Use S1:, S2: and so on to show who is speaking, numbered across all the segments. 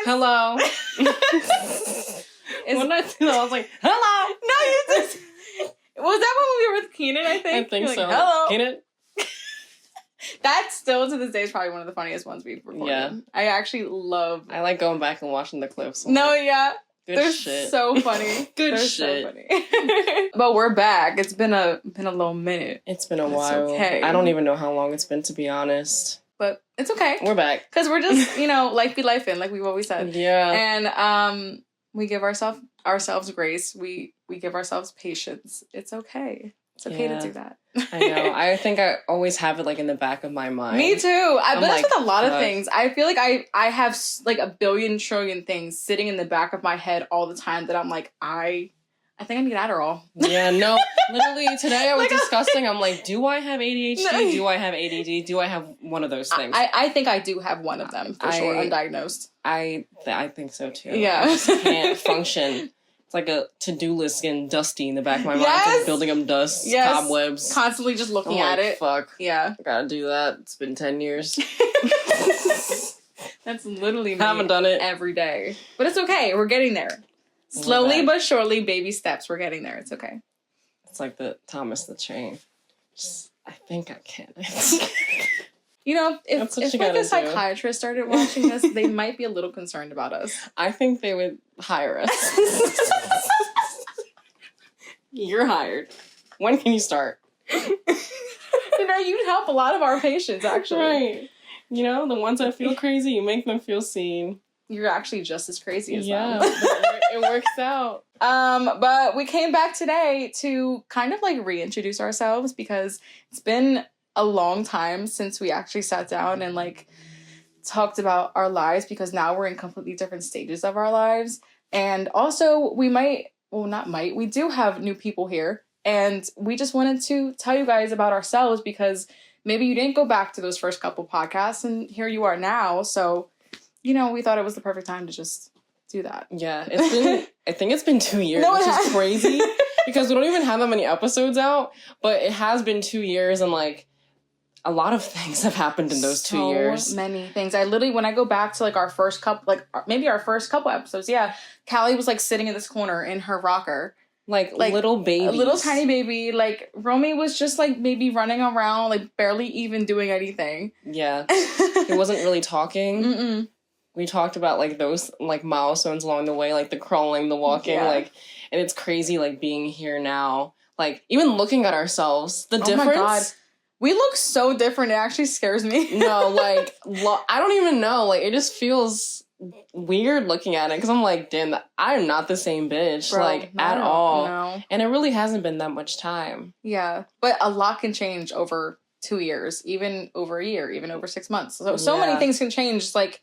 S1: Hello. When I did that, I was like, hello.
S2: No, you just... Was that when we were with Keenan, I think?
S1: I think
S2: You're
S1: so.
S2: like, hello.
S1: Keenan?
S2: That still, to this day, is probably one of the funniest ones we've recorded.
S1: Yeah.
S2: I actually love...
S1: I like going back and watching the clips.
S2: No, yeah.
S1: Good
S2: They're
S1: shit.
S2: so funny.
S1: Good
S2: They're
S1: shit.
S2: So funny. But we're back. It's been a little minute.
S1: It's been a while.
S2: Okay.
S1: I don't even know how long it's been, to be honest.
S2: But it's okay.
S1: We're back.
S2: Because we're just, life be lifing, like we've always said.
S1: Yeah.
S2: And we give ourselves grace. We give ourselves patience. It's okay. It's okay to do that.
S1: I know. I think I always have it, like, in the back of my mind.
S2: Me too. But that's with a lot of
S1: fuck.
S2: things. I feel like I have, like, a billion trillion things sitting in the back of my head all the time that I'm like, I think I need Adderall.
S1: Yeah, no. Literally, today I was discussing, I'm like, do I have ADHD? Do I have ADD? Do I have one of those things?
S2: I think I do have one of them, for sure, undiagnosed.
S1: I think so, too.
S2: Yeah.
S1: I just can't function. It's like a to-do list getting dusty in the back of my mind.
S2: Yes!
S1: It's like building up dust, cobwebs.
S2: Constantly just looking at it.
S1: Fuck.
S2: Yeah.
S1: I gotta do that. It's been 10 years.
S2: That's literally me.
S1: Haven't done it.
S2: Every day. But it's okay. We're getting there. Slowly but surely, baby steps. We're getting there. It's okay.
S1: It's like the Thomas the Train. I think I can.
S2: If like a psychiatrist started watching this, they might be a little concerned about us.
S1: I think they would hire us. You're hired. When can you start?
S2: You'd help a lot of our patients, actually.
S1: Right. The ones that feel crazy, you make them feel seen.
S2: You're actually just as crazy as
S1: them.
S2: Yeah,
S1: it works out.
S2: But we came back today to kind of like reintroduce ourselves because it's been a long time since we actually sat down and like talked about our lives, because now we're in completely different stages of our lives. And also we do have new people here, and we just wanted to tell you guys about ourselves because maybe you didn't go back to those first couple podcasts and here you are now. So, we thought it was the perfect time to just do that.
S1: Yeah, I think it's been 2 years, which is crazy because we don't even have that many episodes out, but it has been 2 years, and like a lot of things have happened in those 2 years.
S2: So many things. I literally, when I go back to like our first couple, like maybe our first couple episodes, Callie was like sitting in this corner in her rocker. Like
S1: little baby.
S2: A little tiny baby. Like Romy was just like maybe running around, like barely even doing anything.
S1: Yeah. He wasn't really talking. Mm-mm. We talked about like those like milestones along the way, like the crawling, the walking, and it's crazy like being here now. Like even looking at ourselves, the difference. Oh my God.
S2: We look so different. It actually scares me.
S1: No, like I don't even know. Like it just feels weird looking at it because I'm like, damn, I'm not the same bitch,
S2: bro,
S1: like at all.
S2: No.
S1: And it really hasn't been that much time.
S2: Yeah, but a lot can change over 2 years, even over a year, even over 6 months. So many things can change. Like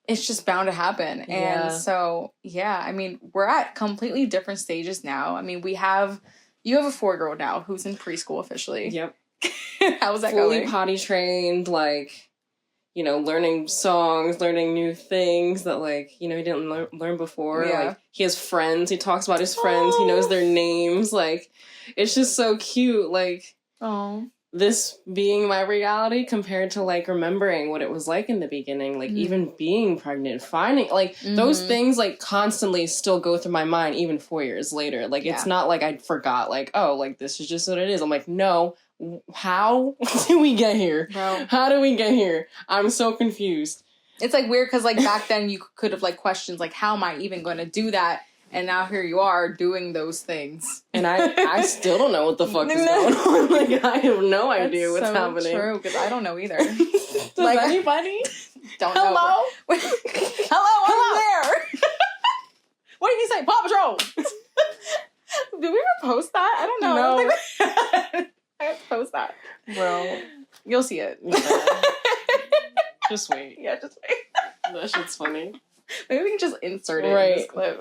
S2: it's just bound to happen. And so, I mean, we're at completely different stages now. I mean, you have a 4-year-old now who's in preschool officially.
S1: Yep.
S2: How's that going?
S1: Fully potty trained, like, learning songs, learning new things that, like, he didn't learn before.
S2: Yeah.
S1: Like, he has friends. He talks about his friends. He knows their names. Like, it's just so cute. Like, this being my reality compared to, like, remembering what it was like in the beginning. Like, even being pregnant, finding, like, those things, like, constantly still go through my mind even 4 years later. Like, it's not like I forgot, like, oh, like, this is just what it is. I'm like, no. How did we get here?
S2: Bro.
S1: How did we get here? I'm so confused.
S2: It's like weird because like back then you could have like questions like, how am I even going to do that? And now here you are doing those things.
S1: And I still don't know what the fuck is going on. Like I have no idea what's happening.
S2: That's true, because I don't know either.
S1: Does
S2: like,
S1: anybody?
S2: Don't know. Hello, I'm there. What did you say? Paw Patrol. Did we ever post that? I don't know.
S1: No.
S2: I have to post that.
S1: Bro.
S2: You'll see it.
S1: Yeah. Just wait.
S2: Yeah, just wait.
S1: That shit's funny.
S2: Maybe we can just insert it in this clip.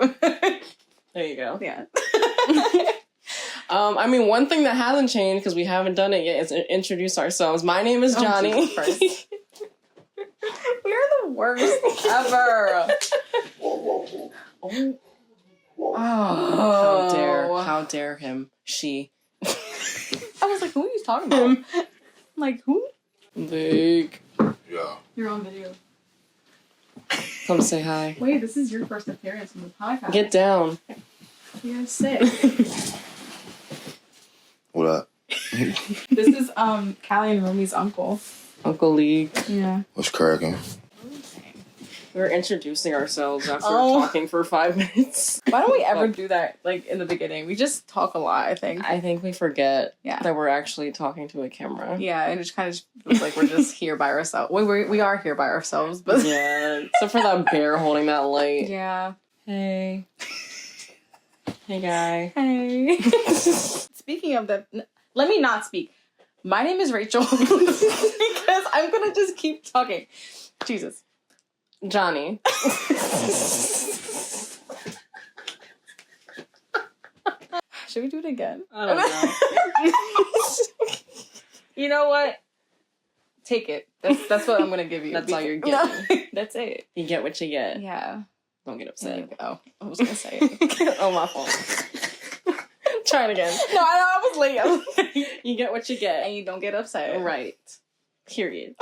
S1: There you go.
S2: Yeah.
S1: I mean, one thing that hasn't changed, because we haven't done it yet, is introduce ourselves. My name is Johnny.
S2: We're the worst ever.
S1: How dare him. She.
S2: I was like, who are you talking about? I'm like, who?
S1: Big.
S3: Yeah.
S2: You're on video.
S1: Come want to say hi.
S2: Wait, this is your first appearance in the podcast.
S1: Get down.
S2: You're sick.
S3: What up?
S2: This is Callie and Romy's uncle.
S1: Uncle Lee.
S2: Yeah.
S3: What's cracking?
S1: We're introducing ourselves after talking for 5 minutes.
S2: Why don't we ever do that, like, in the beginning? We just talk a lot, I think.
S1: I think we forget that we're actually talking to a camera.
S2: Yeah, and it just kind of feels like we're just here by ourselves. We are here by ourselves, but...
S1: Yeah, except for that bear holding that light.
S2: Yeah.
S1: Hey. Hey, guy.
S2: Hey. Speaking of that, let me not speak. My name is Rachel, because I'm going to just keep talking. Jesus.
S1: Johnny.
S2: Should we do it again?
S1: I don't know.
S2: You know what? Take it. That's what I'm gonna give you.
S1: That's all you're getting.
S2: No, that's it.
S1: You get what you get.
S2: Yeah.
S1: Don't get upset.
S2: Oh, I was gonna say it.
S1: Oh, my fault. Try it again.
S2: No, I was late.
S1: You get what you get.
S2: And you don't get upset.
S1: Right. Period.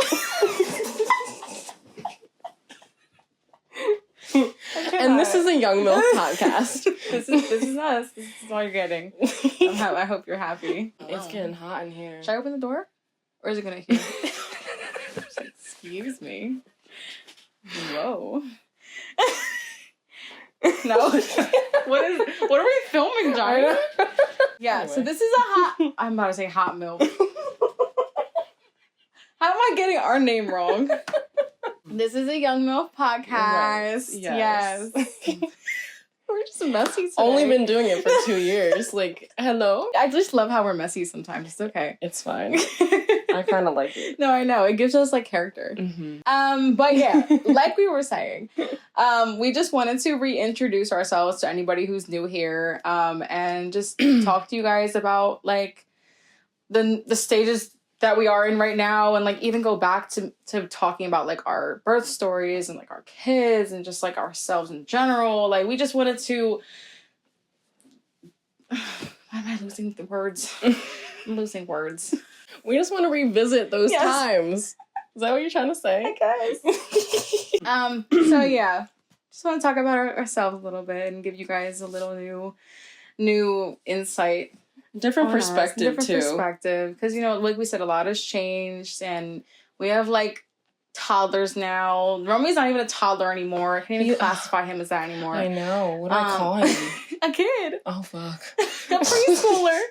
S1: And this is a Young Milf Podcast.
S2: This is us. This is all you're getting. I hope you're happy.
S1: It's getting hot in here.
S2: Should I open the door? Or is it gonna hear? Excuse me. Whoa. No. What are we filming, Johnny? Yeah, anyway. So this is I'm about to say hot milk. How am I getting our name wrong? This is a Young Milf Podcast. Right. Yes. We're just messy today.
S1: Only been doing it for 2 years. Like, hello?
S2: I just love how we're messy sometimes. It's okay.
S1: It's fine. I kind of like it.
S2: No, I know. It gives us, like, character.
S1: Mm-hmm.
S2: But yeah, like we were saying, we just wanted to reintroduce ourselves to anybody who's new here, and just talk to you guys about, like, the stages that we are in right now, and like even go back to talking about like our birth stories and like our kids and just like ourselves in general. Like we just wanted to why am I losing the words? I'm losing words.
S1: We just want to revisit those times. Is that what you're trying to say?
S2: I guess. So yeah, just want to talk about ourselves a little bit and give you guys a little new insight.
S1: Different perspective, too.
S2: Different perspective. Because, you know, like we said, a lot has changed. And we have, like, toddlers now. Romy's not even a toddler anymore. I can't even classify him as that anymore.
S1: I know. What do I call him?
S2: A kid.
S1: Oh, fuck.
S2: A preschooler.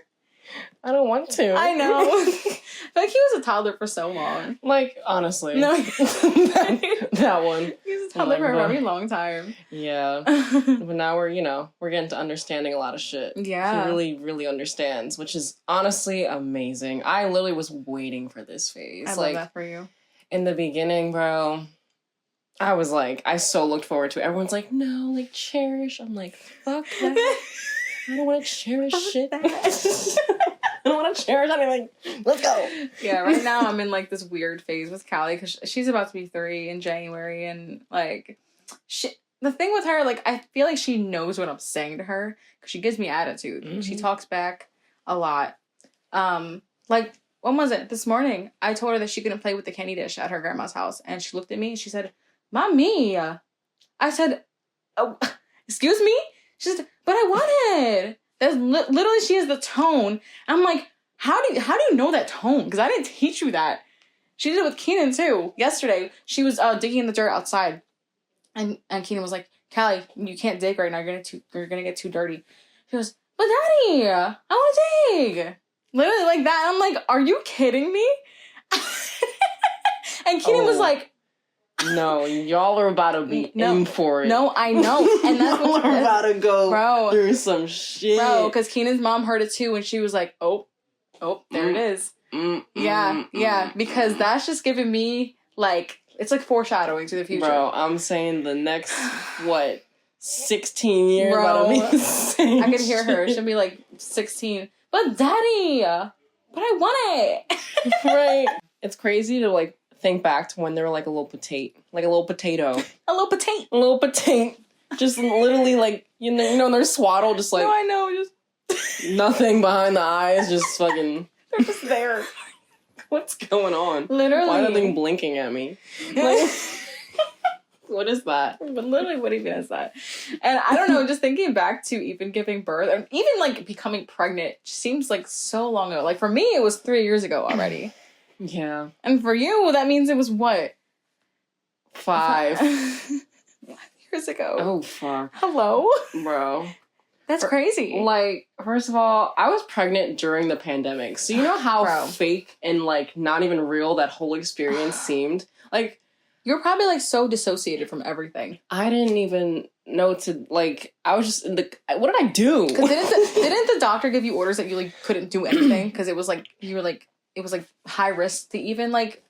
S1: I don't want to.
S2: I know. I feel like he was a toddler for so long.
S1: Like, honestly.
S2: No.
S1: that one.
S2: He was a toddler for a very long time.
S1: Yeah. But now we're getting to understanding a lot of shit.
S2: Yeah.
S1: He really, really understands, which is honestly amazing. I literally was waiting for this phase.
S2: I love that for you.
S1: In the beginning, bro, I was like, I so looked forward to it. Everyone's like, no, like, cherish. I'm like, fuck that. I don't want to cherish shit. I don't want to cherish anything. Let's go.
S2: Yeah, right now I'm in like this weird phase with Callie because she's about to be 3 in January, and like, the thing with her, like, I feel like she knows what I'm saying to her because she gives me attitude. Mm-hmm. She talks back a lot. Like, when was it? This morning, I told her that she couldn't play with the candy dish at her grandma's house, and she looked at me and she said, "Mommy." I said, "Oh, excuse me?" She said, "But I wanted." That's literally, she has the tone. I'm like, how do you know that tone? Because I didn't teach you that. She did it with Keenan too. Yesterday, she was digging in the dirt outside, and Keenan was like, "Callie, you can't dig right now. You're gonna get too dirty." She goes, "But Daddy, I want to dig." Literally like that. I'm like, "Are you kidding me?" And Keenan was like,
S1: "No, y'all are about to be in for it."
S2: No, I know. And that's what
S1: we're about to go through some shit.
S2: Bro, because Keenan's mom heard it too, and she was like, oh, there it is. Yeah, because that's just giving me, like, it's like foreshadowing to the future.
S1: Bro, I'm saying the next, 16 years about to be the same
S2: I could hear her. She'll be like 16. But Daddy, but I want it.
S1: Right. It's crazy to, like, think back to when they were like a little potato.
S2: A little potato.
S1: Just literally like, you know, they're swaddled, just like.
S2: No, I know,
S1: just. Nothing behind the eyes, just fucking.
S2: They're just there.
S1: What's going on?
S2: Literally.
S1: Why are they blinking at me? Like, What is that?
S2: But literally, what even is that? And I don't know, just thinking back to even giving birth, and even, like, becoming pregnant seems like so long ago. Like, for me, it was 3 years ago already.
S1: Yeah.
S2: And for you, that means it was what?
S1: 5.
S2: 5 years ago.
S1: Oh, fuck.
S2: Hello?
S1: Bro.
S2: That's crazy.
S1: Like, first of all, I was pregnant during the pandemic. So you know how fake and, like, not even real that whole experience seemed? Like,
S2: you're probably, like, so dissociated from everything.
S1: I didn't even know to, like, I was just in the, what did I do?
S2: Because didn't the doctor give you orders that you, like, couldn't do anything? Because it was, like, you were, like, it was, like, high risk to even, like,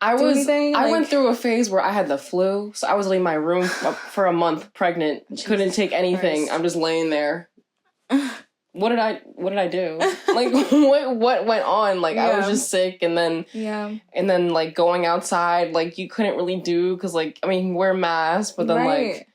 S1: I went through a phase where I had the flu, so I was leaving my room for a month pregnant. Couldn't take anything. Christ. I'm just laying there. What did I do? Like, what went on? Like, I was just sick, and then like going outside, like you couldn't really do because, like, I mean, wear a mask, but then like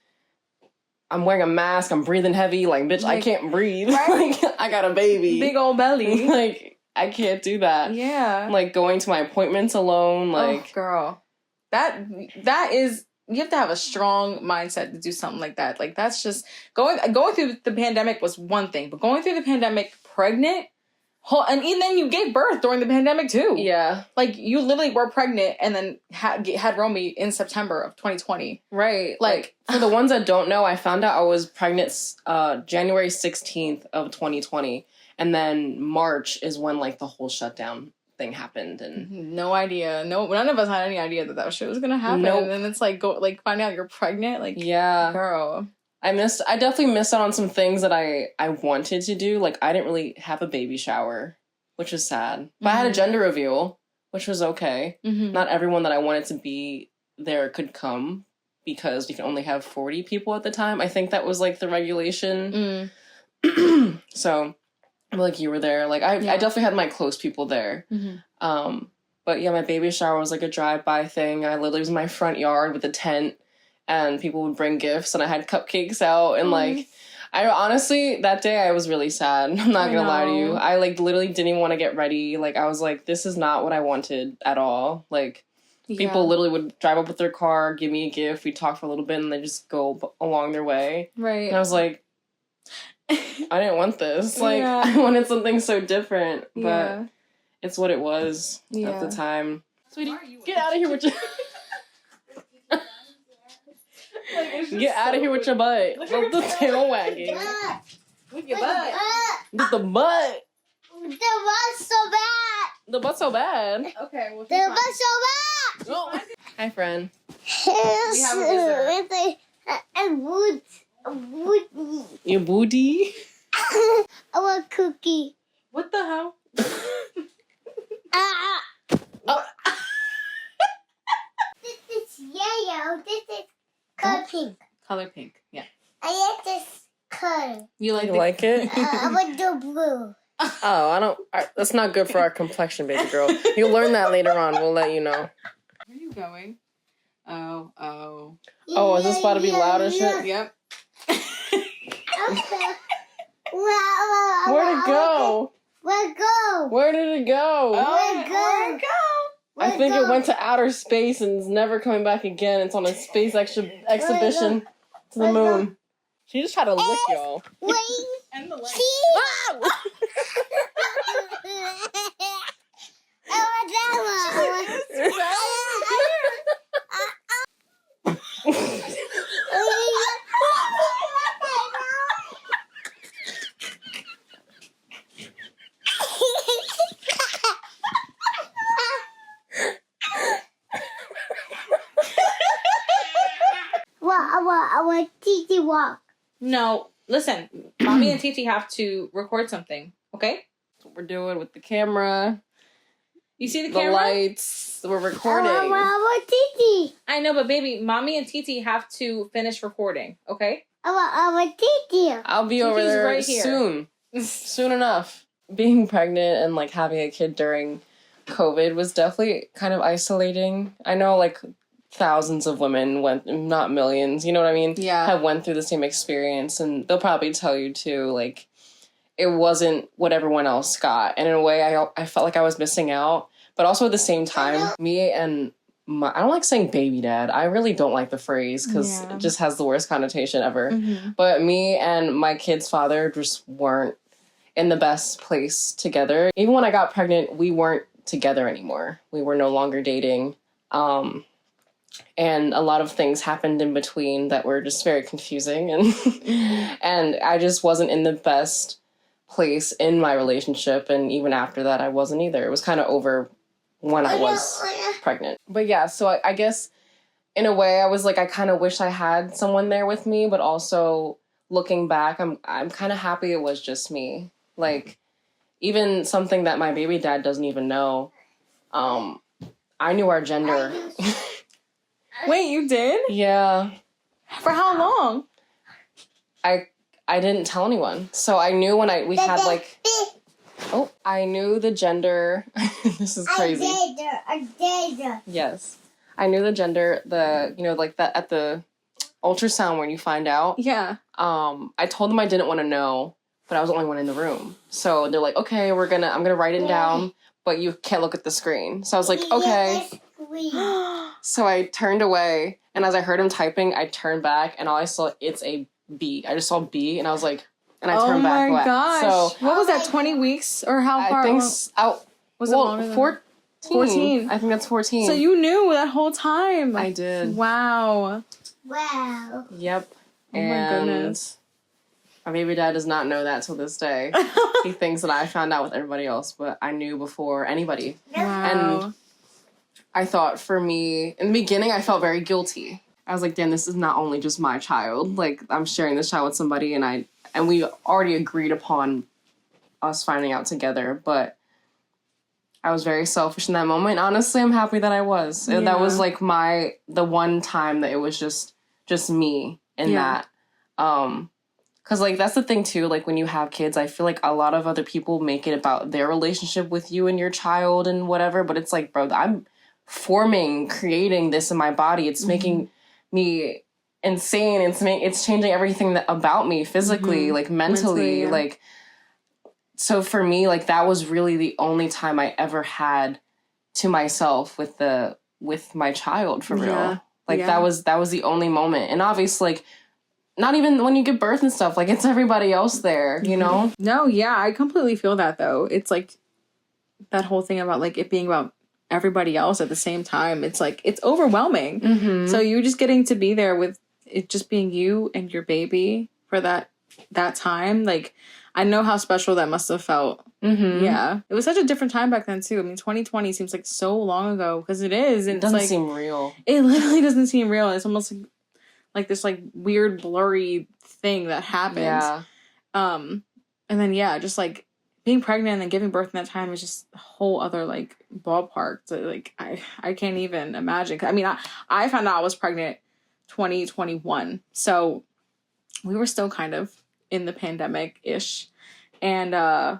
S1: I'm wearing a mask, I'm breathing heavy, like, bitch, I can't breathe. Right? Like, I got a baby,
S2: big old belly,
S1: like. I can't do that. Yeah. Like, going to my appointments alone, like...
S2: Oh, girl. That is... You have to have a strong mindset to do something like that. Like, that's just... Going through the pandemic was one thing, but going through the pandemic pregnant... And even then you gave birth during the pandemic, too. Yeah. Like, you literally were pregnant and then had Romy in September of 2020.
S1: Right. Like, for the ones that don't know, I found out I was pregnant January 16th of 2020. And then March is when, like, the whole shutdown thing happened. And
S2: no idea. No, none of us had any idea that shit was going to happen. Nope. And then it's like, find out you're pregnant. Like, yeah. Girl.
S1: I definitely missed out on some things that I wanted to do. Like, I didn't really have a baby shower, which was sad. But I had a gender reveal, which was okay. Mm-hmm. Not everyone that I wanted to be there could come because we can only have 40 people at the time. I think that was, like, the regulation. So... Like, you were there. Like, I definitely had my close people there. Mm-hmm. But, yeah, my baby shower was, like, a drive-by thing. I literally was in my front yard with a tent, and people would bring gifts, and I had cupcakes out. And, like, I honestly, that day I was really sad. I'm not gonna lie to you. I, like, literally didn't even want to get ready. Like, I was like, this is not what I wanted at all. Like, people literally would drive up with their car, give me a gift, we'd talk for a little bit, and they just go along their way. Right. And I was like... I didn't want this. Like, I wanted something so different, but it's what it was at the time. Sweetie, get out of here with your... Get out of here with your butt. Look at the tail wagging. Look at your butt. Look the butt.
S3: The butt's so bad.
S1: The butt's so bad?
S2: Okay, well,
S3: the butt's so bad.
S1: Oh. Hi, friend.
S2: We have a visitor.
S3: And wood.
S1: Your booty?
S3: I want cookie.
S2: What the hell?
S3: This is yellow. This is color pink.
S2: Color pink, yeah.
S3: I like this color.
S2: You
S1: like it?
S3: I want the blue.
S1: Oh, I don't... that's not good for our complexion, baby girl. You'll learn that later on. We'll let you know.
S2: Where are you going? Oh.
S1: Oh, is this about to be loud as shit?
S2: Yep.
S1: Where'd it go? Where did it go?
S3: Where'd it go?
S1: I think it went to outer space and is never coming back again. It's on a space exhibition to the moon. She just tried to lick y'all.
S3: Wait.
S2: And the leg.
S3: I want Titi walk.
S2: No, listen. Mommy and Titi have to record something, okay?
S1: That's what we're doing with the camera.
S2: You see the camera?
S1: The lights. We're recording.
S3: I want Titi.
S2: I know, but baby, Mommy and Titi have to finish recording, okay?
S3: I want Titi.
S1: I'll be over there right soon. Soon enough. Being pregnant and, like, having a kid during COVID was definitely kind of isolating. I know, like, thousands of women went, not millions, you know what I mean? Yeah. Have went through the same experience, and they'll probably tell you, too, like, it wasn't what everyone else got. And in a way, I felt like I was missing out. But also at the same time, me and I don't like saying baby dad. I really don't like the phrase because it just has the worst connotation ever. Mm-hmm. But me and my kid's father just weren't in the best place together. Even when I got pregnant, we weren't together anymore. We were no longer dating. And a lot of things happened in between that were just very confusing. And, and I just wasn't in the best place in my relationship. And even after that, I wasn't either. It was kind of over when I was pregnant. But yeah, so I guess in a way I was like, I kind of wish I had someone there with me, but also looking back, I'm kind of happy it was just me. Like, even something that my baby dad doesn't even know, I knew our gender.
S2: Wait, you did?
S1: Yeah.
S2: For how long?
S1: I didn't tell anyone. So I knew when we had like... Oh, I knew the gender. This is crazy.
S3: A gender.
S1: Yes. I knew the gender, like that at the ultrasound when you find out.
S2: Yeah.
S1: I told them I didn't want to know, but I was the only one in the room. So they're like, okay, I'm going to write it down, but you can't look at the screen. So I was like, okay. So I turned away, and as I heard him typing, I turned back, and all I saw, it's a B. I just saw B, and I was like, and I turned back.
S2: Oh my gosh.
S1: So
S2: what was that, 20 weeks? Or how far?
S1: I think
S2: was it longer than
S1: 14. I think that's 14.
S2: So you knew that whole time.
S1: I did.
S2: Wow.
S3: Wow.
S1: Yep.
S2: Oh my goodness.
S1: My baby dad does not know that till this day. He thinks that I found out with everybody else, but I knew before anybody.
S2: Wow.
S1: And I thought for me, in the beginning, I felt very guilty. I was like, damn, this is not only just my child. Like, I'm sharing this child with somebody, and we already agreed upon us finding out together, but I was very selfish in that moment. Honestly, I'm happy that I was. Yeah. That was like the one time that it was just me in that. Cause like, that's the thing too, like when you have kids, I feel like a lot of other people make it about their relationship with you and your child and whatever, but it's like, bro, I'm creating this in my body. It's making me insane. It's changing everything about me physically, like mentally, like, so for me, like, that was really the only time I ever had to myself with my child, for real. Like, that was the only moment. And obviously, like, not even when you give birth and stuff, like, it's everybody else there, you know?
S2: No, yeah, I completely feel that, though. It's, like, that whole thing about, like, it being about everybody else at the same time. It's, like, it's overwhelming. Mm-hmm. So you just getting to be there with it just being you and your baby for that time, like, I know how special that must have felt. Mm-hmm. Yeah. It was such a different time back then, too. I mean, 2020 seems like so long ago, because it is. And
S1: it doesn't seem real.
S2: It literally doesn't seem real. It's almost like this, like, weird, blurry thing that happened.
S1: Yeah.
S2: And then, yeah, just, like, being pregnant and then giving birth in that time is just a whole other, like, ballpark. So, like, I can't even imagine. I mean, I found out I was pregnant 2021. So we were still kind of in the pandemic-ish. And, I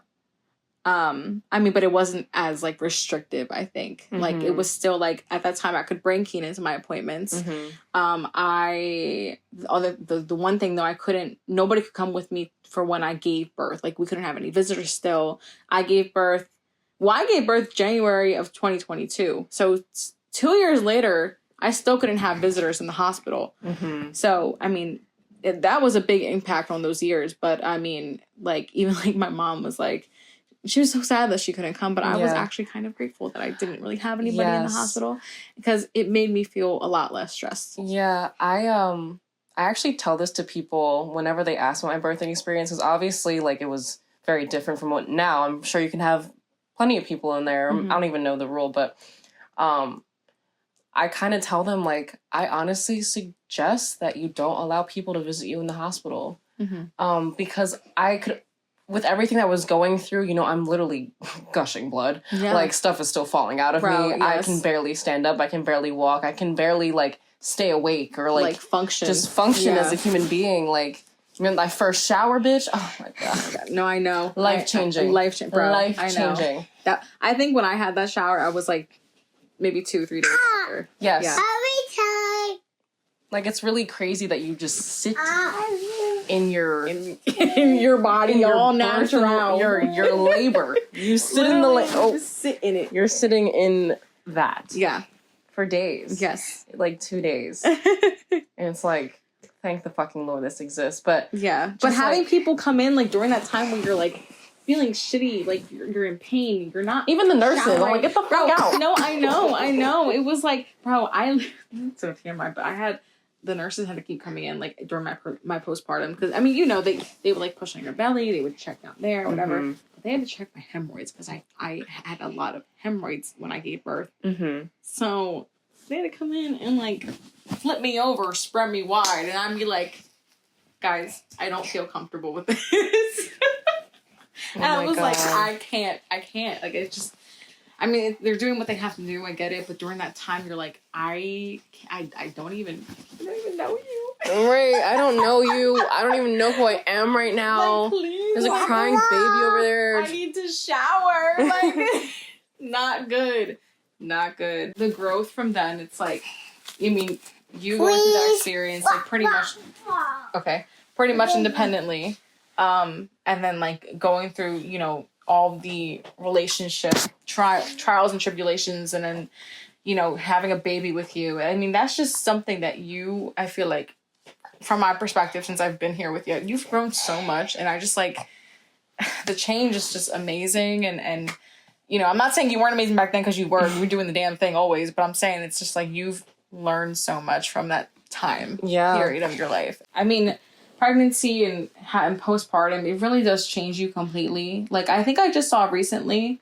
S2: mean, but it wasn't as, like, restrictive, I think. Mm-hmm. Like, it was still, like, at that time, I could bring Keenan to my appointments. Mm-hmm. The one thing, though, nobody could come with me for when I gave birth. Like, we couldn't have any visitors still. I gave birth January of 2022. So 2 years later, I still couldn't have visitors in the hospital. Mm-hmm. So, I mean, that was a big impact on those years. But, I mean, like, even, like, my mom was, like, she was so sad that she couldn't come. But I was actually kind of grateful that I didn't really have anybody in the hospital, because it made me feel a lot less stressed.
S1: Yeah, I actually tell this to people whenever they ask about my birthing experience, because obviously, like, it was very different from what now. I'm sure you can have plenty of people in there. Mm-hmm. I don't even know the rule, but I kind of tell them, like, I honestly suggest that you don't allow people to visit you in the hospital. Mm-hmm. Because I could, with everything that was going through, you know, I'm literally gushing blood. Yeah. Like, stuff is still falling out of me. Yes. I can barely stand up. I can barely walk. I can barely, like, stay awake or, like function. Just function as a human being. Like, I mean, my first shower, bitch. Oh, my God.
S2: No, I know.
S1: Life-changing.
S2: Life-changing. I think when I had that shower, I was, like, maybe 2-3 days after.
S1: Yes.
S3: Yeah.
S1: Like, it's really crazy that you just sit in your
S2: body, all natural.
S1: Your labor. You sit in the sit in it. You're sitting in that.
S2: Yeah.
S1: for days.
S2: Yes.
S1: Like 2 days. And it's like, thank the fucking Lord this exists. But
S2: yeah. But having people come in like during that time when you're like feeling shitty, like you're in pain, you're not
S1: even the nurses, I'm like, get the fuck out.
S2: No, I know. It was like, bro, so TMI, but I had the nurses had to keep coming in like during my postpartum because I mean, you know, they would like push on your belly, they would check down there, whatever. Mm-hmm. But they had to check my hemorrhoids because I had a lot of hemorrhoids when I gave birth. Mm-hmm. So they had to come in and like flip me over, spread me wide, and I'd be like, guys, I don't feel comfortable with this. And I was like, I can't. Like, it's just, I mean, they're doing what they have to do. I get it. But during that time, you're like, I don't even know you.
S1: Right. I don't know you. I don't even know who I am right now.
S2: Like, please.
S1: There's a crying baby over there.
S2: I need to shower. Like, not good. Not good. The growth from then, it's like, I mean, you going through that experience, like, pretty much independently. And then like going through, you know, all the relationship trials and tribulations, and then, you know, having a baby with you. I mean, that's just something that I feel like, from my perspective, since I've been here with you, you've grown so much. And I just like, the change is just amazing. And, you know, I'm not saying you weren't amazing back then because you were doing the damn thing always, but I'm saying it's just like, you've learned so much from that time period of your life. I mean, pregnancy and postpartum, it really does change you completely. Like, I think I just saw recently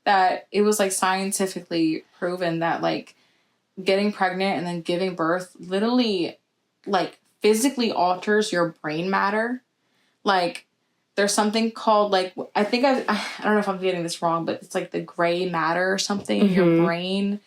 S2: that it was like scientifically proven that like getting pregnant and then giving birth literally like physically alters your brain matter. Like, there's something called like, I don't know if I'm getting this wrong, but it's like the gray matter or something in your brain.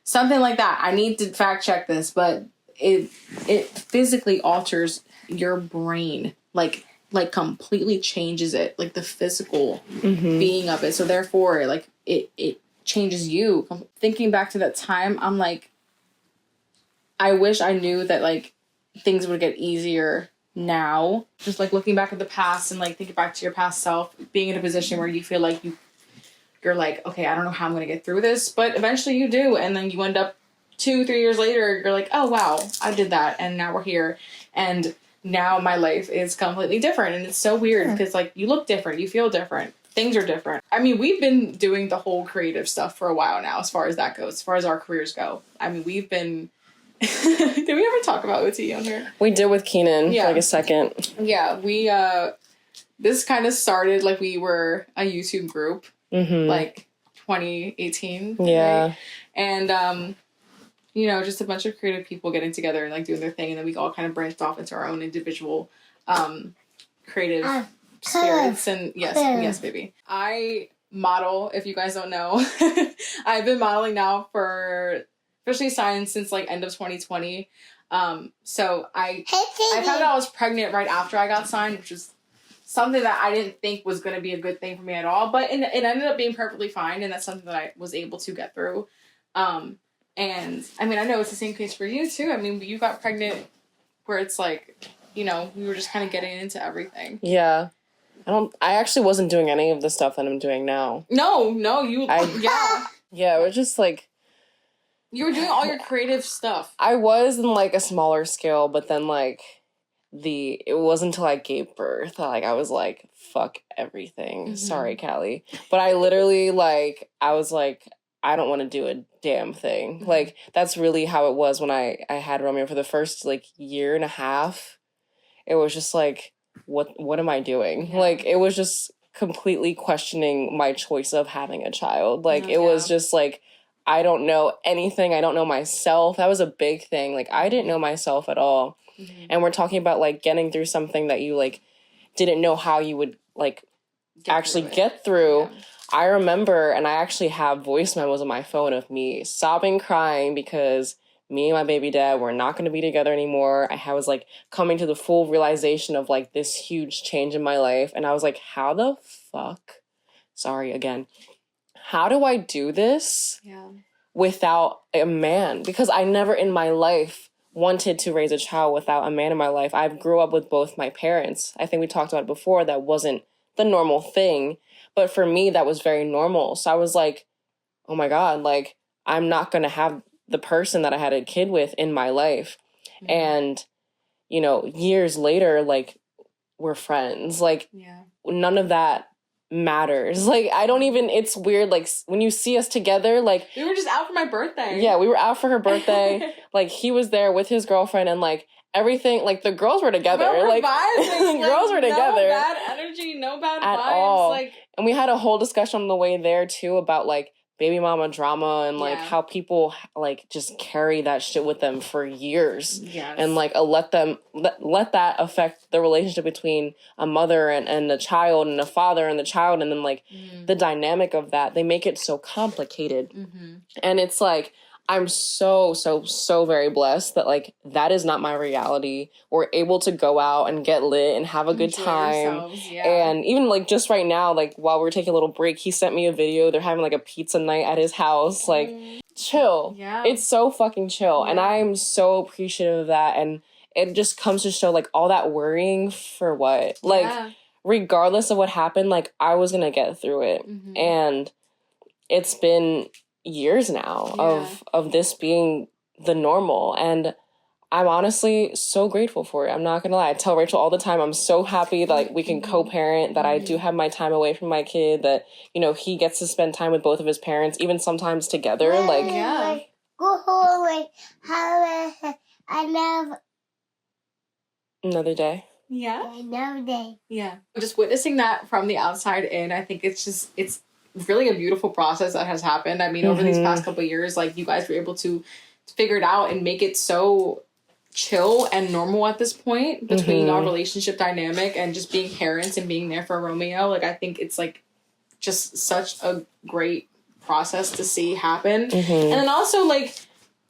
S2: Something like that. I need to fact check this, but it physically alters your brain, like completely changes it, like the physical being of it. So therefore, like it changes you. Thinking back to that time, I'm like, I wish I knew that like things would get easier now. Just like looking back at the past and like thinking back to your past self, being in a position where you feel like you're like, okay, I don't know how I'm gonna get through this, but eventually you do, and then you end up 2-3 years later, you're like, oh wow, I did that, and now we're here, and now my life is completely different. And it's so weird because like you look different, you feel different, things are different. I mean, we've been doing the whole creative stuff for a while now, as far as that goes, as far as our careers go. I mean, we've been did we ever talk about OT on here?
S1: We did with Keenan for like a second.
S2: Yeah, we this kind of started like we were a YouTube group like 2018.
S1: Yeah.
S2: Right? And you know, just a bunch of creative people getting together and like doing their thing, and then we all kind of branched off into our own individual creative spirits. And yes, baby. I model, if you guys don't know. I've been modeling now for especially science since like end of 2020. So I found out I was pregnant right after I got signed, which was something that I didn't think was going to be a good thing for me at all, but it ended up being perfectly fine, and that's something that I was able to get through. And I mean, I know it's the same case for you too. I mean, you got pregnant where it's like, you know, we were just kind of getting into everything.
S1: Yeah. I actually wasn't doing any of the stuff that I'm doing now.
S2: No,
S1: Yeah, it was just like,
S2: you were doing all your creative stuff.
S1: I was in like a smaller scale, but then like it wasn't until I gave birth, like I was like, fuck everything. Sorry, Callie. But I literally like, I was like, I don't want to do a damn thing. Like, that's really how it was when I had Romeo for the first like year and a half. It was just like, what am I doing? Yeah. Like, it was just completely questioning my choice of having a child. Like, it was just like, I don't know anything. I don't know myself. That was a big thing. Like, I didn't know myself at all. And we're talking about like getting through something that you like didn't know how you would like get through. Yeah. I remember, and I actually have voice memos on my phone of me sobbing, crying because me and my baby dad were not going to be together anymore. I was like coming to the full realization of like this huge change in my life. And I was like, how the fuck? Sorry again. How do I do this without a man? Because I never in my life wanted to raise a child without a man in my life. I grew up with both my parents. I think we talked about it before. That wasn't the normal thing. But for me, that was very normal. So I was like, oh my God, like, I'm not going to have the person that I had a kid with in my life. Mm-hmm. And, you know, years later, like, we're friends. Like, none of that matters. Like, I don't even, it's weird, like, when you see us together, like,
S2: we were just out for my birthday.
S1: Yeah, we were out for her birthday. Like, he was there with his girlfriend, and, like, everything, like, the girls were together. Like,
S2: vibes,
S1: girls were together.
S2: No bad energy, no bad
S1: at
S2: vibes.
S1: All.
S2: Like,
S1: and we had a whole discussion on the way there, too, about, like, baby mama drama and, like, how people, like, just carry that shit with them for years. Yes. And, like, let that affect the relationship between a mother and a child, and a father and the child, and then, like, the dynamic of that. They make it so complicated. Mm-hmm. And it's, like, I'm so very blessed that, like, that is not my reality. We're able to go out and get lit and have a good time. And even, like, just right now, like, while we're taking a little break, he sent me a video. They're having, like, a pizza night at his house. Like, chill. Yeah. It's so fucking chill. Yeah. And I'm so appreciative of that. And it just comes to show, like, all that worrying for what? Like, regardless of what happened, like, I was gonna get through it. Mm-hmm. And it's been years now of this being the normal, and I'm honestly so grateful for it. I'm not gonna lie. I tell Rachel all the time, I'm so happy that, like, we can co-parent, that I do have my time away from my kid, that, you know, he gets to spend time with both of his parents, even sometimes together. Like,
S3: go home, I love
S1: another day.
S2: Yeah.
S3: Another day.
S2: Yeah. Just witnessing that from the outside in, I think it's really a beautiful process that has happened. I mean, over these past couple of years, like, you guys were able to figure it out and make it so chill and normal at this point between our relationship dynamic and just being parents and being there for Romeo. Like, I think it's, like, just such a great process to see happen. And then also, like,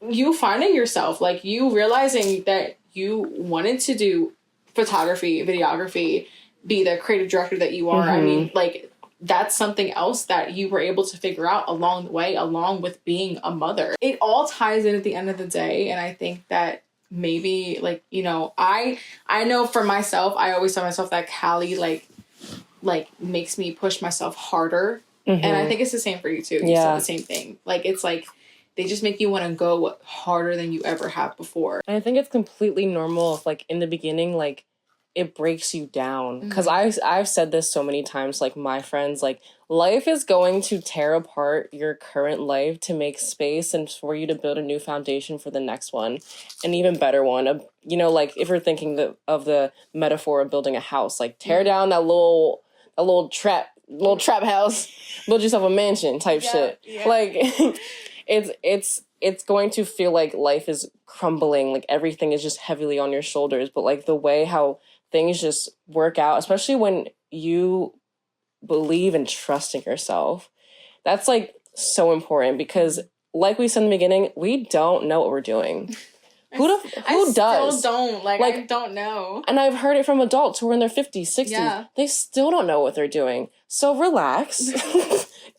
S2: you finding yourself, like, you realizing that you wanted to do photography, videography, be the creative director that you are. I mean, like, that's something else that you were able to figure out along the way, along with being a mother. It all ties in at the end of the day. And I think that maybe, like, you know, I know for myself, I always tell myself that Callie, like makes me push myself harder. And I think it's the same for you too. You said the same thing. Like, it's like, they just make you want to go harder than you ever have before.
S1: And I think it's completely normal if, like, in the beginning, like, it breaks you down. Because I've said this so many times, like, my friends, like, life is going to tear apart your current life to make space and for you to build a new foundation for the next one, an even better one. You know, like, if you're thinking of the metaphor of building a house, like, tear down that little trap house, build yourself a mansion type shit. Yeah. Like, it's going to feel like life is crumbling, like, everything is just heavily on your shoulders. But, like, the way how things just work out, especially when you believe and trust in yourself, that's, like, so important. Because, like we said in the beginning, we don't know what we're doing. Who does?
S2: Still don't. Like, I don't know.
S1: And I've heard it from adults who are in their 50s, 60s. Yeah. They still don't know what they're doing. So relax.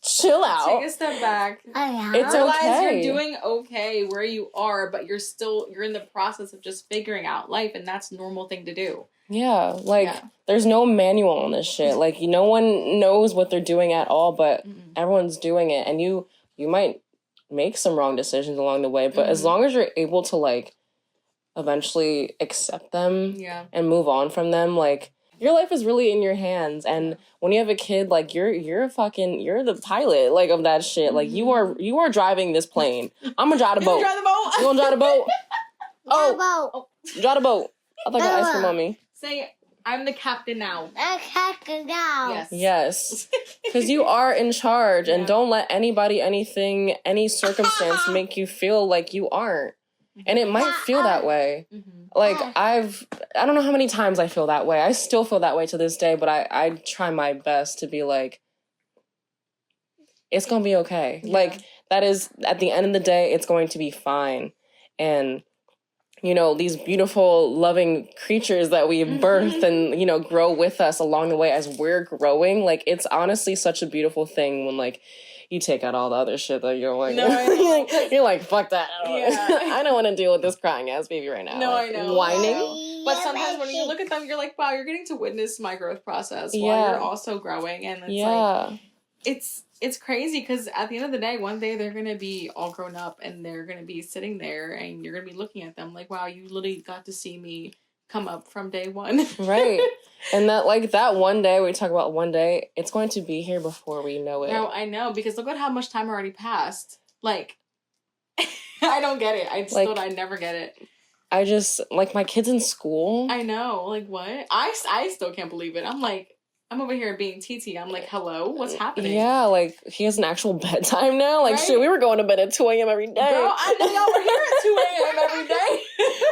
S1: Chill out.
S2: Take a step back.
S1: It's
S2: Realize
S1: okay.
S2: You're doing okay where you are, but you're in the process of just figuring out life, and that's a normal thing to do.
S1: Yeah, like, there's no manual on this shit. Like, no one knows what they're doing at all, but everyone's doing it. And you might make some wrong decisions along the way, but as long as you're able to, like, eventually accept them and move on from them, like, your life is really in your hands. And when you have a kid, like, you're the pilot, like, of that shit. Like, you are driving this plane. I'm gonna drive the boat.
S2: You drive the boat?
S1: You gonna drive the boat? Drive the boat. I thought I ice cream on me.
S2: Say, I'm the captain now.
S3: I'm captain now.
S1: Yes. Because you are in charge, and don't let anybody, anything, any circumstance make you feel like you aren't. And it might feel that way. Like, I don't know how many times I feel that way. I still feel that way to this day, but I try my best to be like, it's going to be okay. Yeah. Like, that is, at the end of the day, it's going to be fine. And, you know, these beautiful, loving creatures that we birth and, you know, grow with us along the way as we're growing, like, it's honestly such a beautiful thing when, like, you take out all the other shit that you're like, you're like, fuck that. I don't want to deal with this crying ass baby right now.
S2: No,
S1: like,
S2: I know.
S1: Whining.
S2: But sometimes when you look at them, you're like, wow, you're getting to witness my growth process while you're also growing. And it's like, it's crazy because at the end of the day, one day they're going to be all grown up and they're going to be sitting there and you're going to be looking at them like, wow, you literally got to see me come up from day one.
S1: Right. And that one day, we talk about one day, it's going to be here before we know it.
S2: No, I know, because look at how much time already passed. Like, I don't get it. I never get it.
S1: I just, like, my kid's in school.
S2: I know. Like, what? I still can't believe it. I'm like, I'm over here being TT. I'm like, hello? What's happening?
S1: Yeah, like, he has an actual bedtime now. Like, shit, we were going to bed at 2 a.m. every day.
S2: Girl, I know y'all were here at 2 a.m. every day.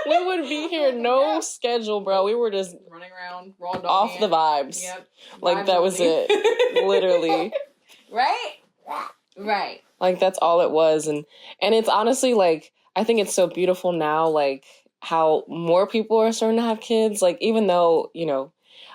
S1: We would be here, no schedule, bro. We were just
S2: running around, raw dog
S1: off the vibes.
S2: Yep.
S1: Like,
S2: vibes
S1: that was
S2: only.
S1: it. Literally.
S2: Right.
S1: Like, that's all it was. And it's honestly, like, I think it's so beautiful now, like, how more people are starting to have kids. Like, even though, you know,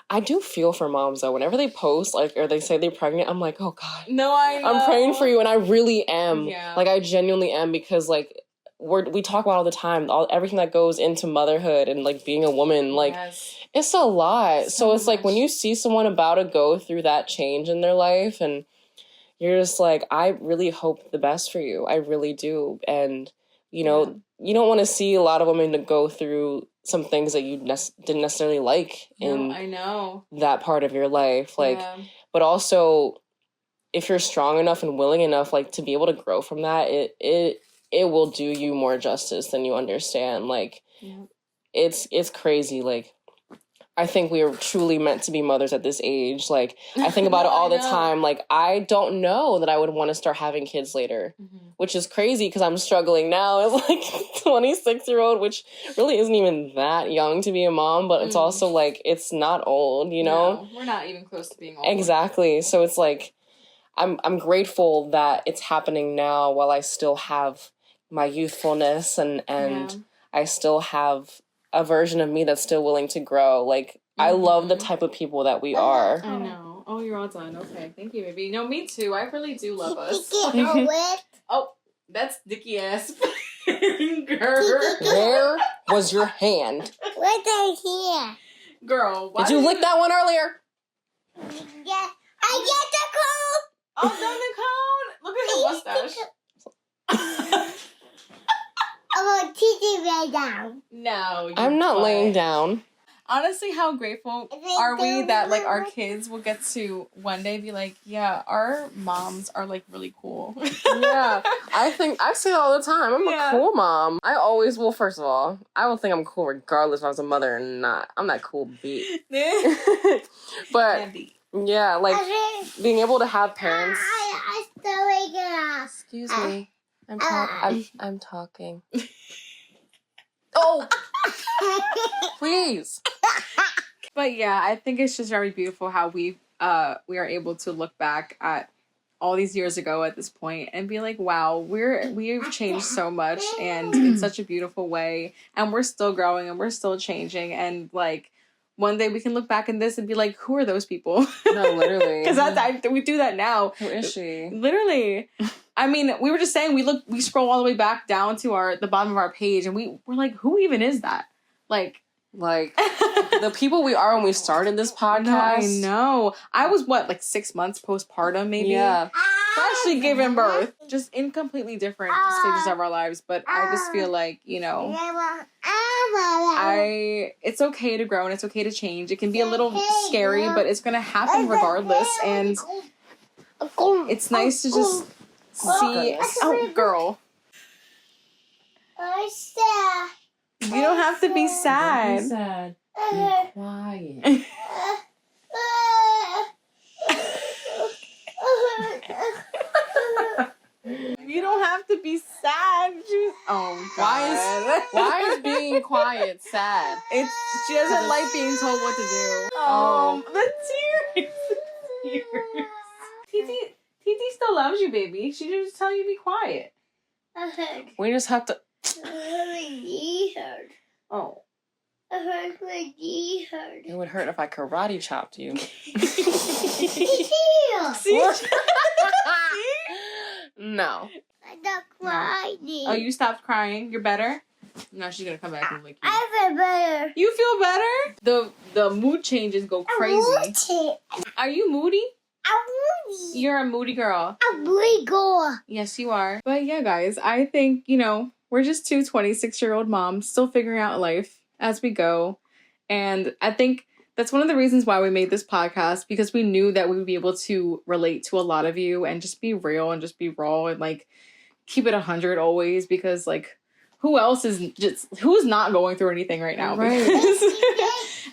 S1: I do feel for moms, though. Whenever they post, like, or they say they're pregnant, I'm like, oh, God.
S2: No, I know.
S1: I'm praying for you, and I really am.
S2: Yeah.
S1: Like, I genuinely am, because, like, we talk about all the time, everything that goes into motherhood and, like, being a woman. Like, it's a lot. So it's, like, when you see someone about to go through that change in their life, and you're just like, I really hope the best for you. I really do. And, you know, you don't want to see a lot of women to go through some things that you didn't necessarily like in
S2: I know.
S1: that part of your life. Like, but also, if you're strong enough and willing enough, like, to be able to grow from that, it will do you more justice than you understand. Like, it's crazy. Like, I think we are truly meant to be mothers at this age. Like, I think about it all the time. Like, I don't know that I would want to start having kids later, which is crazy because I'm struggling now as, like, 26-year-old, which really isn't even that young to be a mom, but it's also, like, it's not old, you know?
S2: No, we're not even close to being old.
S1: Exactly. So it's, like, I'm grateful that it's happening now while I still have my youthfulness and I still have a version of me that's still willing to grow. Like, I love the type of people that we are.
S2: I know. Oh, you're all done. Okay, thank you, baby. No, me too. I really do love us. Oh, that's dicky ass finger.
S1: Where was your hand?
S3: Right here.
S2: Girl,
S1: did you lick that one earlier?
S3: Yeah. I get the cone.
S2: Oh, the cone. Look at her mustache.
S3: I'm going to TT lay down.
S2: No,
S1: I'm not laying down.
S2: Honestly, how grateful are we that, like, our kids will get to one day be like, yeah, our moms are, like, really cool.
S1: Yeah, I say it all the time. I'm a cool mom. I always will. First of all, I will think I'm cool regardless if I was a mother or not. I'm that cool beat. But yeah, like, being able to have parents. Excuse me. I'm talking. Oh, please.
S2: But yeah, I think it's just very beautiful how we are able to look back at all these years ago at this point and be like, wow, we've changed so much and in such a beautiful way, and we're still growing and we're still changing, and, like, one day we can look back in this and be like, who are those people?
S1: No, literally.
S2: Because we do that now.
S1: Who is she?
S2: Literally. I mean, we were just saying, we scroll all the way back down to the bottom of our page, and we're like, who even is that? Like
S1: the people we are when we started this podcast.
S2: No, I know. I was, like 6 months postpartum, maybe?
S1: Yeah.
S2: Actually giving birth. Just in completely different stages of our lives. But I just feel like, you know, it's okay to grow and it's okay to change. It can be a little scary, but it's going to happen regardless. And it's nice to just see. Oh, girl. You don't have to be sad.
S1: Don't be sad. Be quiet.
S2: You don't have to be sad. Oh, God.
S1: Why is being quiet sad?
S2: She doesn't like being told what to do. The tears. TT still loves you, baby. She just tell you to be quiet.
S1: We just have to.
S3: My knee hurt.
S2: Oh.
S3: My knee hurt.
S1: It would hurt if I karate chopped you.
S2: See?
S1: No.
S3: I don't cry.
S2: Oh, you stopped crying? You're better? No, she's gonna come back and lick you.
S3: I feel better.
S2: You feel better? The mood changes go crazy. Are you moody?
S3: moody.
S2: You're a moody girl.
S3: A moody girl.
S2: Yes, you are. But yeah, guys, I think, we're just two 26-year-old moms still figuring out life as we go. And I think that's one of the reasons why we made this podcast, because we knew that we would be able to relate to a lot of you and just be real and just be raw and like keep it 100 always, because like who's not going through anything right now?
S1: Right.
S2: Because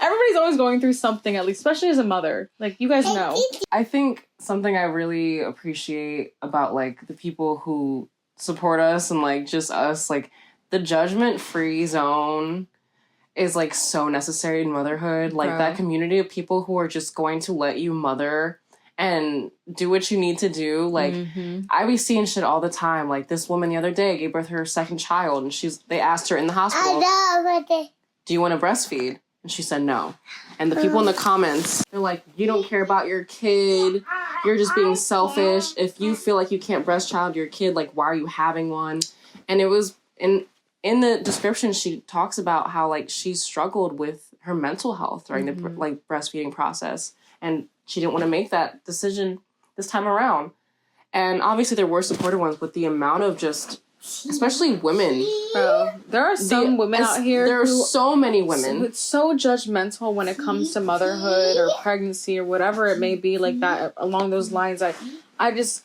S2: everybody's always going through something, at least, especially as a mother. Like, you guys know.
S1: I think something I really appreciate about like the people who support us and like just us, like the judgment-free zone is like so necessary in motherhood. Like that community of people who are just going to let you mother and do what you need to do. Like I be seeing shit all the time. Like this woman the other day gave birth to her second child, and they asked her in the hospital, do you want to breastfeed? And she said no. And the people in the comments, they're like, you don't care about your kid. You're just being selfish. If you feel like you can't breastchild your kid, like why are you having one? And it was in the description, she talks about how like she struggled with her mental health during the like breastfeeding process, and she didn't want to make that decision this time around. And obviously there were supportive ones, but the amount of just, especially women.
S2: Bro, there are some women out here.
S1: There are so many women.
S2: It's so judgmental when it comes to motherhood or pregnancy or whatever it may be, like that, along those lines. I just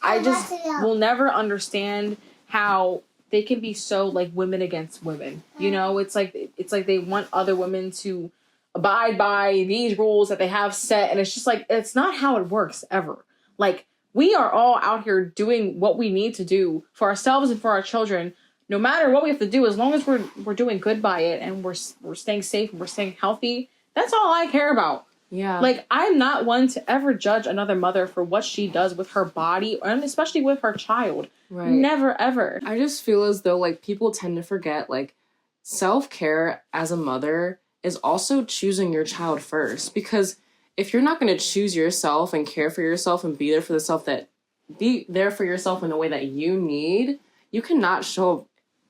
S2: will never understand how they can be so like women against women. It's like they want other women to abide by these rules that they have set, and it's just like, it's not how it works ever. Like, we are all out here doing what we need to do for ourselves and for our children, no matter what we have to do, as long as we're doing good by it and we're staying safe and we're staying healthy. That's all I care about.
S1: Yeah.
S2: Like, I'm not one to ever judge another mother for what she does with her body, and especially with her child.
S1: Right.
S2: Never, ever.
S1: I just feel as though, like, people tend to forget, like, self-care as a mother is also choosing your child first. Because if you're not going to choose yourself and care for yourself and be there for yourself in a way that you need, you cannot show up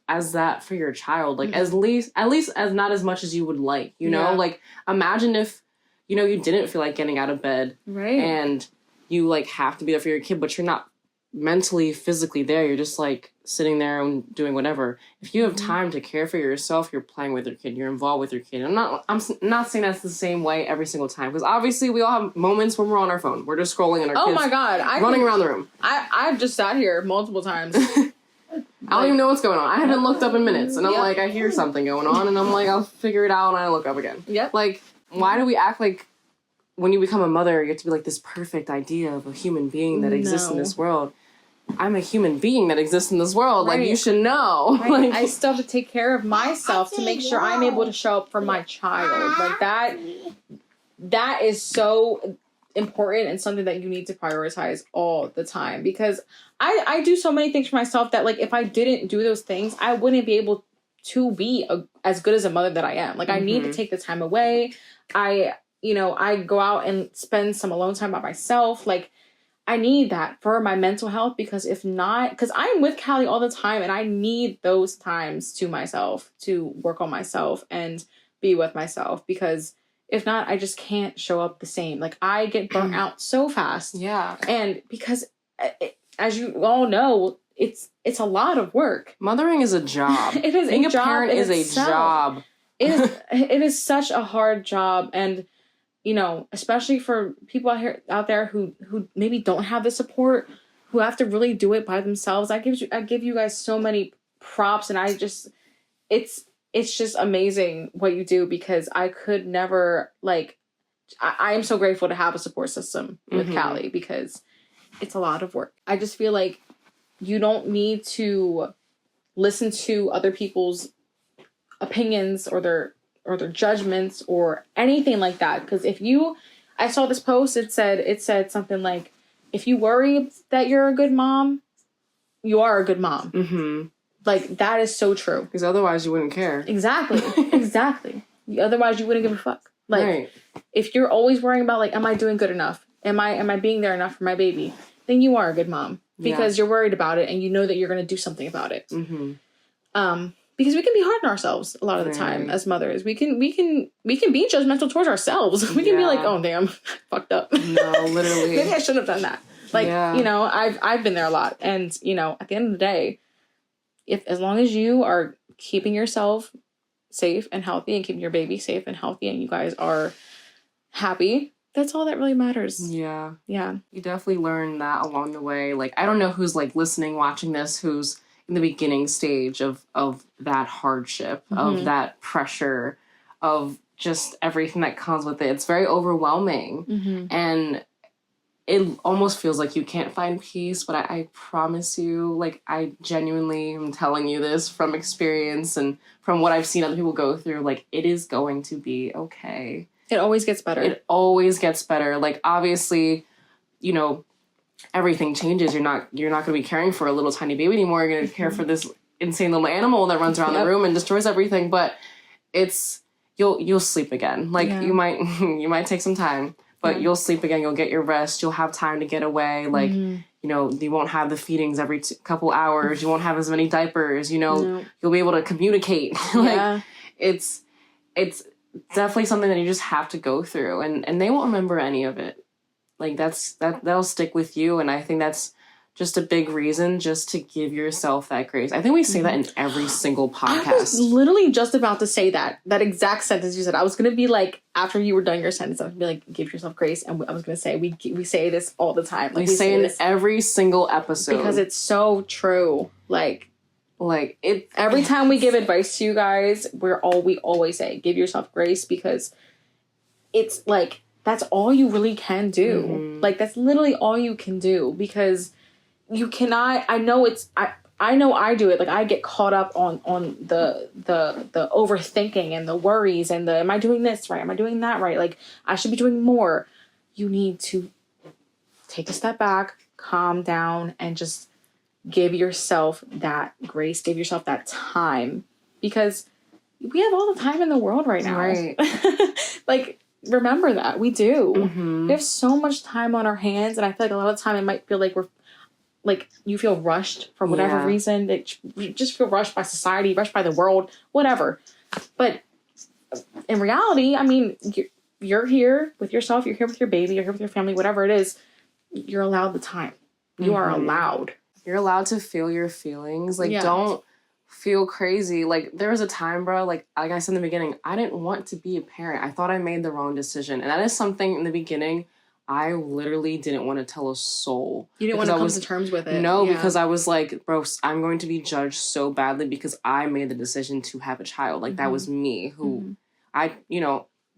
S1: as that for your child. Like, at least as not as much as you would like, you know?
S2: Yeah.
S1: Like, imagine if, you didn't feel like getting out of bed.
S2: Right.
S1: And you, like, have to be there for your kid, but you're not mentally, physically there. You're just, like, sitting there and doing whatever. If you have time to care for yourself, you're playing with your kid, you're involved with your kid. I'm not saying that's the same way every single time, because obviously we all have moments when we're on our phone. We're just scrolling and our kids
S2: my God,
S1: running around the room.
S2: I've just sat here multiple times.
S1: I don't even know what's going on. I haven't looked up in minutes, and I'm like, I hear something going on, and I'm like, I'll figure it out, and I look up again.
S2: Yep.
S1: Like, why do we act like when you become a mother, you have to be like this perfect idea of a human being that exists in this world? I'm a human being that exists in this world.
S2: Right.
S1: Like, you should know.
S2: Right.
S1: Like,
S2: I still have to take care of myself to make sure I'm able to show up for my child. Like, that is so important and something that you need to prioritize all the time, because I do so many things for myself that, like, if I didn't do those things, I wouldn't be able to be as good as a mother that I am. Like, I need to take the time away. I go out and spend some alone time by myself. Like, I need that for my mental health, because if not, because I'm with Callie all the time, and I need those times to myself to work on myself and be with myself, because if not, I just can't show up the same. Like, I get burnt out so fast.
S1: yeah.
S2: And because, as you all know, it's a lot of work.
S1: Mothering is a job.
S2: It is.
S1: Being
S2: a job
S1: parent is
S2: itself.
S1: a job.
S2: It is such a hard job, and especially for people out there who maybe don't have the support, who have to really do it by themselves. I give you guys so many props, and it's just amazing what you do, because I could never, like, I am so grateful to have a support system with Callie, because it's a lot of work. I just feel like you don't need to listen to other people's opinions or their judgments or anything like that. Because I saw this post, it said something like, if you worry that you're a good mom, you are a good mom. Mm-hmm. Like, that is so true.
S1: Because otherwise you wouldn't care.
S2: Exactly. Exactly. Otherwise you wouldn't give a fuck. Like,
S1: right.
S2: If you're always worrying about, like, am I doing good enough? Am I being there enough for my baby? Then you are a good mom. Because you're worried about it, and you know that you're going to do something about it. Mm-hmm. because we can be hard on ourselves a lot of the time as mothers. We can be judgmental towards ourselves. We can be like, oh damn, fucked up.
S1: No, literally.
S2: Maybe I shouldn't have done that. Like, you know, I've been there a lot. And, you know, at the end of the day, as long as you are keeping yourself safe and healthy and keeping your baby safe and healthy and you guys are happy, that's all that really matters. Yeah. Yeah.
S1: You definitely learn that along the way. Like, I don't know who's like listening, watching this, who's in the beginning stage of that hardship, of that pressure, of just everything that comes with it. It's very overwhelming. And it almost feels like you can't find peace, but I promise you, like, I genuinely am telling you this from experience and from what I've seen other people go through, like, it is going to be okay.
S2: It always gets better.
S1: It always gets better. Like, obviously, you know, everything changes. You're not going to be caring for a little tiny baby anymore. You're going to care for this insane little animal that runs around the room and destroys everything. But you'll sleep again. Like, you might take some time, but you'll sleep again. You'll get your rest. You'll have time to get away. Like, you know, you won't have the feedings every couple hours. You won't have as many diapers. You know, you'll be able to communicate. Like, it's definitely something that you just have to go through, and they won't remember any of it. Like, that'll stick with you, and I think that's just a big reason just to give yourself that grace. I think we say that in every single podcast.
S2: I was literally just about to say that exact sentence you said. I was going to be like, after you were done your sentence, I was going to be like, give yourself grace. And I was going to say, we say this all the time.
S1: Like, we say it in every single episode.
S2: Because it's so true. Like
S1: it.
S2: Every time we give advice to you guys, we always say, give yourself grace, because it's like, that's all you really can do. Like, that's literally all you can do, because you cannot, I know I do it. Like, I get caught up on the overthinking and the worries and am I doing this right? Am I doing that right? Like, I should be doing more. You need to take a step back, calm down, and just give yourself that grace, give yourself that time, because we have all the time in the world right now. Right. Like, remember that. We do. We have so much time on our hands, and I feel like a lot of the time it might feel like you feel rushed for whatever reason. You just feel rushed by society, rushed by the world, whatever. But in reality, I mean, you're here with yourself, you're here with your baby, you're here with your family, whatever it is, you're allowed the time. You are allowed.
S1: You're allowed to feel your feelings. Like, don't feel crazy. Like, there was a time, bro, like I said in the beginning, I didn't want to be a parent. I thought I made the wrong decision. And that is something in the beginning I literally didn't want to tell a soul. You didn't want to come to terms with it. No, because I was like, bro, I'm going to be judged so badly because I made the decision to have a child. Like, that was me who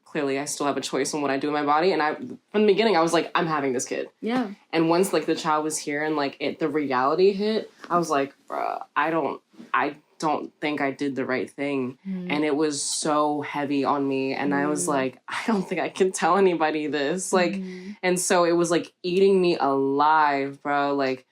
S1: clearly I still have a choice on what I do in my body. And from the beginning, I was like, I'm having this kid. Yeah. And once, like, the child was here and, like, the reality hit, I was like, bro, I don't think I did the right thing. And it was so heavy on me. And I was like, I don't think I can tell anybody this. Like, and so it was, like, eating me alive, bro. Like,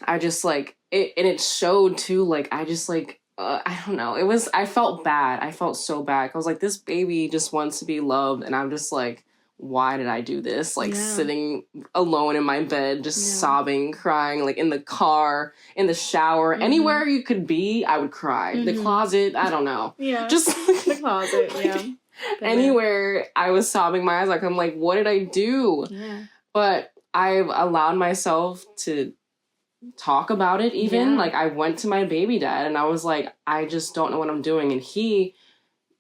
S1: I just, like, it showed, too. Like, I just, like, I don't know. I felt bad. I felt so bad. I was like, this baby just wants to be loved. And I'm just like, why did I do this? Like, sitting alone in my bed, just sobbing, crying, like, in the car, in the shower, anywhere you could be, I would cry. The closet, I don't know. Yeah. Just the closet, anywhere I was sobbing my eyes out. I'm like, what did I do? Yeah. But I've allowed myself to talk about it even. Like, I went to my baby dad and I was like, I just don't know what I'm doing. And he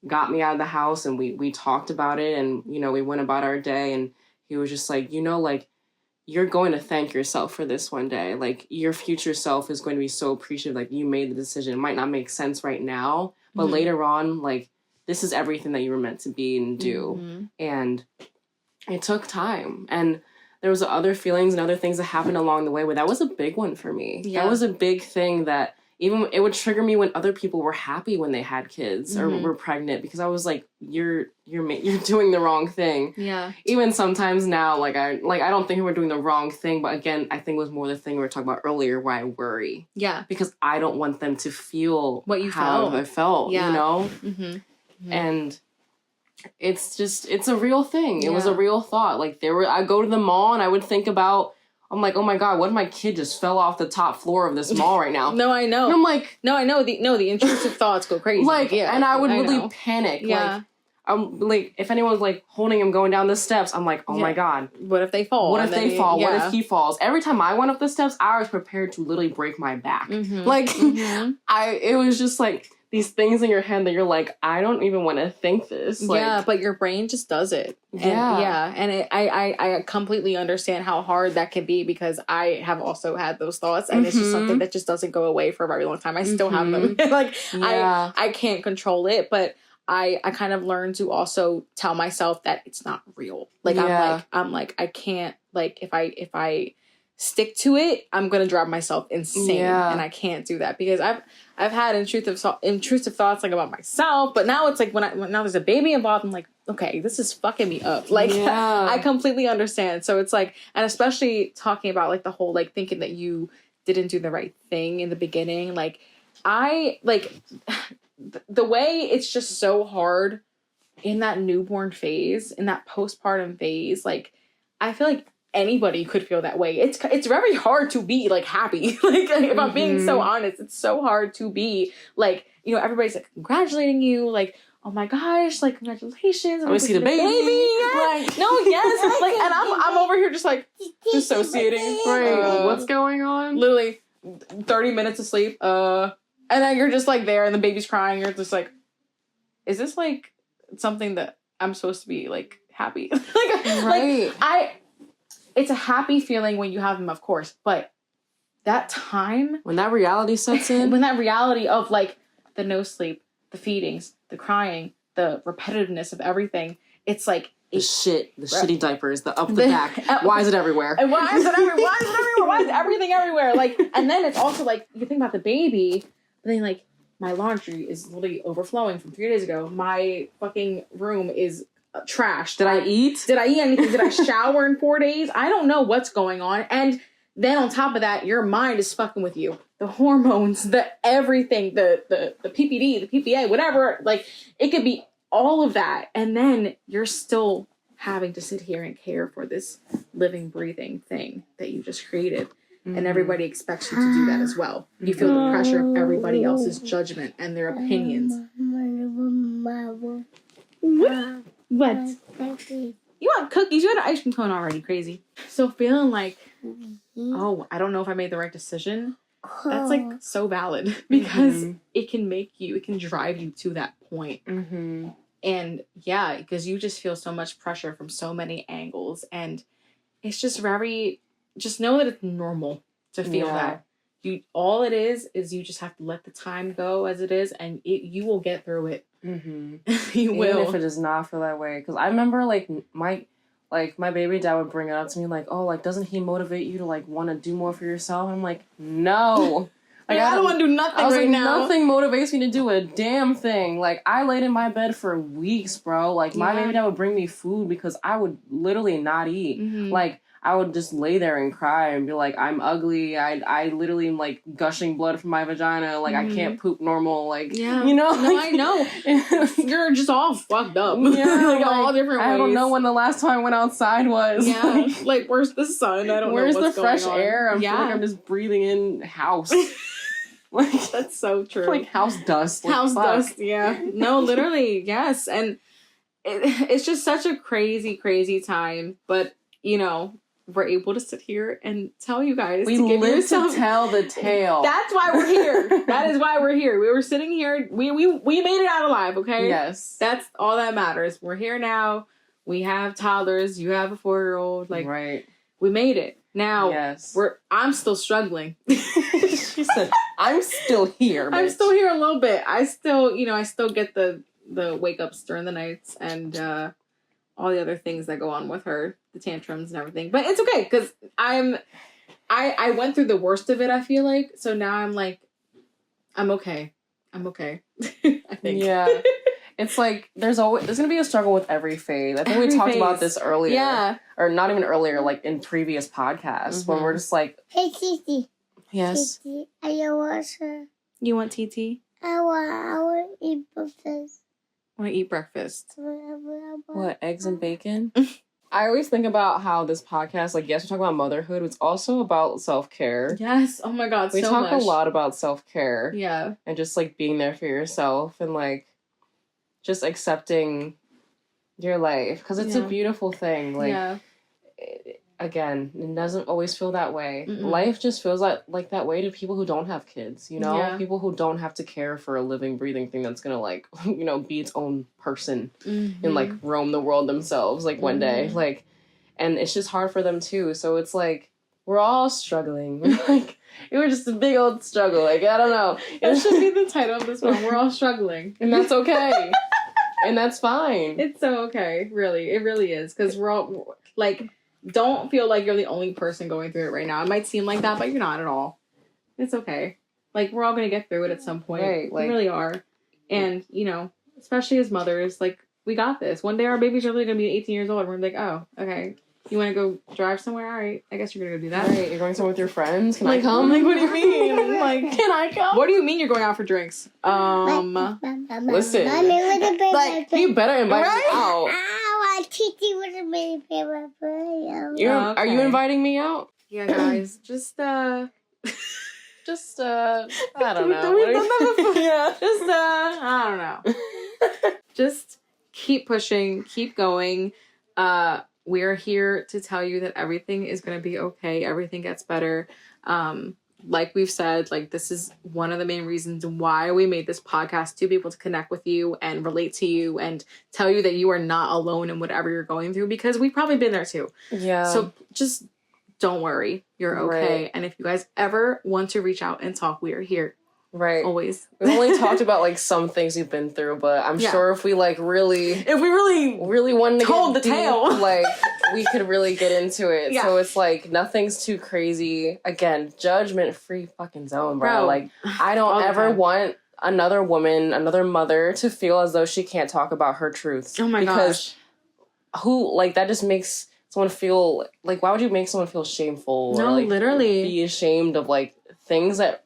S1: got me out of the house and we talked about it, and, you know, we went about our day, and he was just like, you know, like, you're going to thank yourself for this one day. Like, your future self is going to be so appreciative. Like, you made the decision. It might not make sense right now, but later on, like, this is everything that you were meant to be and do. And it took time. And there was other feelings and other things that happened along the way, but that was a big one for me. Yeah. That was a big thing that even it would trigger me when other people were happy when they had kids or were pregnant, because I was like, you're doing the wrong thing. Yeah. Even sometimes now, I don't think we're doing the wrong thing, but again, I think it was more the thing we were talking about earlier, where I worry. Yeah. Because I don't want them to feel what you felt. I felt, you know? And it's a real thing. It was a real thought. Like, I go to the mall and I would think about I'm like, oh my God, what if my kid just fell off the top floor of this mall right now?
S2: No, I know.
S1: And I'm like...
S2: No, I know. The intrusive thoughts go crazy.
S1: Like, and I would really panic. Yeah. Like, I'm like, if anyone's like holding him going down the steps, I'm like, oh my God.
S2: What if they fall?
S1: What if they fall? What if he falls? Every time I went up the steps, I was prepared to literally break my back. Like, it was just like these things in your head that you're like, I don't even want to think this. Like,
S2: but your brain just does it. And I completely understand how hard that can be because I have also had those thoughts and it's just something that just doesn't go away for a very long time. I still have them. Like, I can't control it, but I kind of learned to also tell myself that it's not real. Like, I'm like, I can't, like, if I stick to it, I'm going to drive myself insane. And I can't do that because I've had intrusive thoughts like about myself, but now it's like when now there's a baby involved, I'm like, okay, this is fucking me up. Like, I completely understand. So it's like, and especially talking about like the whole, like thinking that you didn't do the right thing in the beginning. Like, the way it's just so hard in that newborn phase, in that postpartum phase, like, I feel like anybody could feel that way. It's very hard to be, like, happy. Like, if I'm being so honest, it's so hard to be, like, you know, everybody's, like, congratulating you, like, oh my gosh, like, congratulations.
S1: I want to see the baby.
S2: Like, no, yes. Like, and I'm over here just, like, dissociating.
S1: Right. What's going on?
S2: Literally 30 minutes of sleep. And then you're just, like, there, and the baby's crying. You're just, like, is this, like, something that I'm supposed to be, like, happy? It's a happy feeling when you have them, of course. But that time...
S1: when that reality sets in...
S2: when that reality of, like, the no sleep, the feedings, the crying, the repetitiveness of everything, it's, like...
S1: the shitty diapers, the back. Why is it everywhere?
S2: And why is it everywhere? Why is everything everywhere? Like, and then it's also, like, you think about the baby... but then, like, my laundry is literally overflowing from 3 days ago. My fucking room is trashed.
S1: Did I eat?
S2: Did I eat anything? Did I shower in 4 days? I don't know what's going on. And then on top of that, your mind is fucking with you. The hormones, the everything, the PPD, the PPA, whatever. Like, it could be all of that. And then you're still having to sit here and care for this living, breathing thing that you just created. And everybody expects you to do that as well. You feel the pressure of everybody else's judgment and their opinions. What? You want cookies? You had an ice cream cone already, crazy. So feeling like, oh, I don't know if I made the right decision. That's like so valid because it can drive you to that point. And yeah, because you just feel so much pressure from so many angles. And it's just just know that it's normal to feel that. All it is you just have to let the time go as it is, and you will get through it. You will.
S1: Even if it does not feel that way. Because I remember, like, my baby dad would bring it up to me, like, oh, like, doesn't he motivate you to, like, want to do more for yourself? And I'm like, no.
S2: Like, I don't want to do nothing now.
S1: Nothing motivates me to do a damn thing. Like, I laid in my bed for weeks, bro. Like, my baby dad would bring me food because I would literally not eat. Like, I would just lay there and cry and be like, I'm ugly. I literally am, like, gushing blood from my vagina. Like, I can't poop normal. Like, you know?
S2: No, I know. You're just all fucked up. Like, all different ways.
S1: I don't know when the last time I went outside was.
S2: Yeah. Like, where's the sun? I don't know what's going on.
S1: Where's the fresh air? I feel like I'm just breathing in house. Like,
S2: that's so true.
S1: Like house dust. Like,
S2: house dust, yeah. No, literally, yes. And it's just such a crazy, crazy time. But, you know, we're able to sit here and tell you guys.
S1: We live to tell the tale.
S2: That's why we're here. That is why we're here. We were sitting here. We made it out alive, okay?
S1: Yes.
S2: That's all that matters. We're here now. We have toddlers. You have a 4-year-old. Like,
S1: right.
S2: We made it. Now,
S1: yes.
S2: I'm still struggling.
S1: She said, I'm still here, bitch.
S2: I'm still here a little bit. I still get the wake ups during the nights and all the other things that go on with her, the tantrums and everything. But it's okay because I went through the worst of it, I feel like. So now I'm like, I'm okay. I think.
S1: Yeah. It's like there's gonna be a struggle with every phase. I think we talked about this earlier.
S2: Yeah.
S1: Or not even earlier, like in previous podcasts when we're just like,
S3: hey, Titi.
S1: Yes.
S3: Titi, I want her.
S2: You want TT?
S3: I want to eat breakfast.
S2: Want to eat breakfast?
S1: What, eggs and bacon? I always think about how this podcast, like, yes, we talk about motherhood, it's also about self-care.
S2: Yes. Oh my God,
S1: we talk a lot about self-care.
S2: Yeah.
S1: And just, like, being there for yourself and, like, just accepting your life. Because it's a beautiful thing. Like, again, it doesn't always feel that way. Mm-mm. Life just feels like that way to people who don't have kids, you know? Yeah. People who don't have to care for a living, breathing thing that's gonna, like, you know, be its own person and, like, roam the world themselves, like, one day. Like, and it's just hard for them, too. So it's, like, we're all struggling. Like, it was just a big old struggle. Like, I don't know.
S2: That should be the title of this one. We're all struggling.
S1: And that's okay. And that's fine.
S2: It's so okay. Really. It really is. Because we're all, like... Don't feel like you're the only person going through it right now. It might seem like that, but you're not at all. It's okay. Like, we're all going to get through it at some point. Right, like, we really are. And, you know, especially as mothers, like, we got this. One day our babies are really going to be 18 years old, and we're like, oh, okay. You want to go drive somewhere? All right. I guess you're going to go do that.
S1: Right. You're going somewhere with your friends? Can I come? Like, what do you mean? Like, can I come?
S2: What do you mean you're going out for drinks?
S1: Listen. Like, you better invite me out. Are you inviting me out?
S2: Yeah, guys. I don't know. I don't know. Just keep pushing, keep going. We're here to tell you that everything is going to be okay. Everything gets better. Like we've said, like, this is one of the main reasons why we made this podcast, to be able to connect with you and relate to you and tell you that you are not alone in whatever you're going through, because we've probably been there too. Yeah. So just don't worry. You're okay. Right. And if you guys ever want to reach out and talk, we are here. Right. Always.
S1: We've only talked about, like, some things you've been through, but I'm sure if we really wanted to
S2: told the tale,
S1: like, we could really get into it. Yeah. So it's like nothing's too crazy. Again, judgment-free fucking zone, bro. Like, I don't ever want another woman, another mother, to feel as though she can't talk about her truths.
S2: Oh my gosh.
S1: Because that just makes someone feel like, why would you make someone feel shameful?
S2: No,
S1: or, like,
S2: literally
S1: be ashamed of, like, things that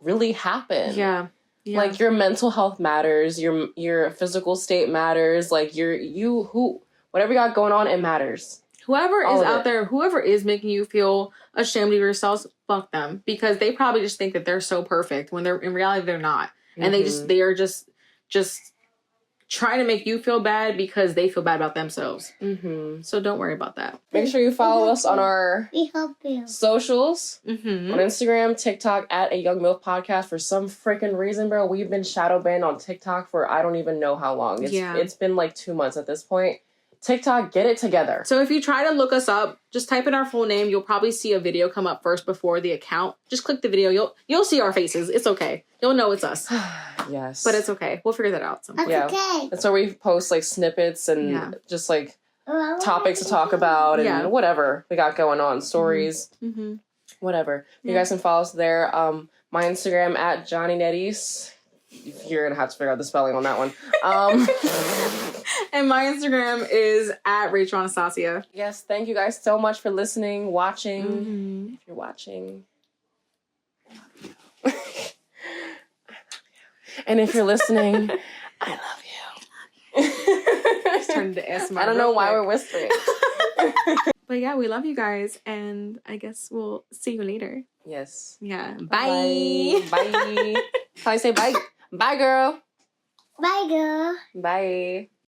S1: really happen. Yeah. Like, your mental health matters, your physical state matters, like, whatever you got going on, it matters.
S2: Whoever is out there, whoever is making you feel ashamed of yourselves, fuck them, because they probably just think that they're so perfect when in reality they're not. Mm-hmm. And they are just trying to make you feel bad because they feel bad about themselves. Mm-hmm. So don't worry about that.
S1: Make sure you follow us on our socials. Mm-hmm. On Instagram, TikTok, at A Young Milf Podcast. For some freaking reason, bro, we've been shadow banned on TikTok for I don't even know how long. It's been like 2 months at this point. TikTok, get it together.
S2: So if you try to look us up, just type in our full name. You'll probably see a video come up first before the account. Just click the video. You'll see our faces. It's okay. You'll know it's us.
S1: Yes.
S2: But it's okay. We'll figure that out sometime.
S1: Yeah. Okay. That's where we post, like, snippets and just, like, topics to talk about and whatever we got going on. Stories. Mm-hmm. Whatever. You guys can follow us there. My Instagram, at Johnny Netties. You're going to have to figure out the spelling on that one.
S2: And my Instagram is at Rachel Anastacia.
S1: Yes, thank you guys so much for listening, watching. Mm-hmm. If you're watching, I love you. I love you. And if you're listening, I love you.
S2: Just turned into ASMR.
S1: I don't know why we're whispering.
S2: But yeah, we love you guys, and I guess we'll see you later.
S1: Yes.
S2: Yeah. Bye.
S1: Bye. How do I say bye? Bye, girl.
S3: Bye, girl.
S1: Bye.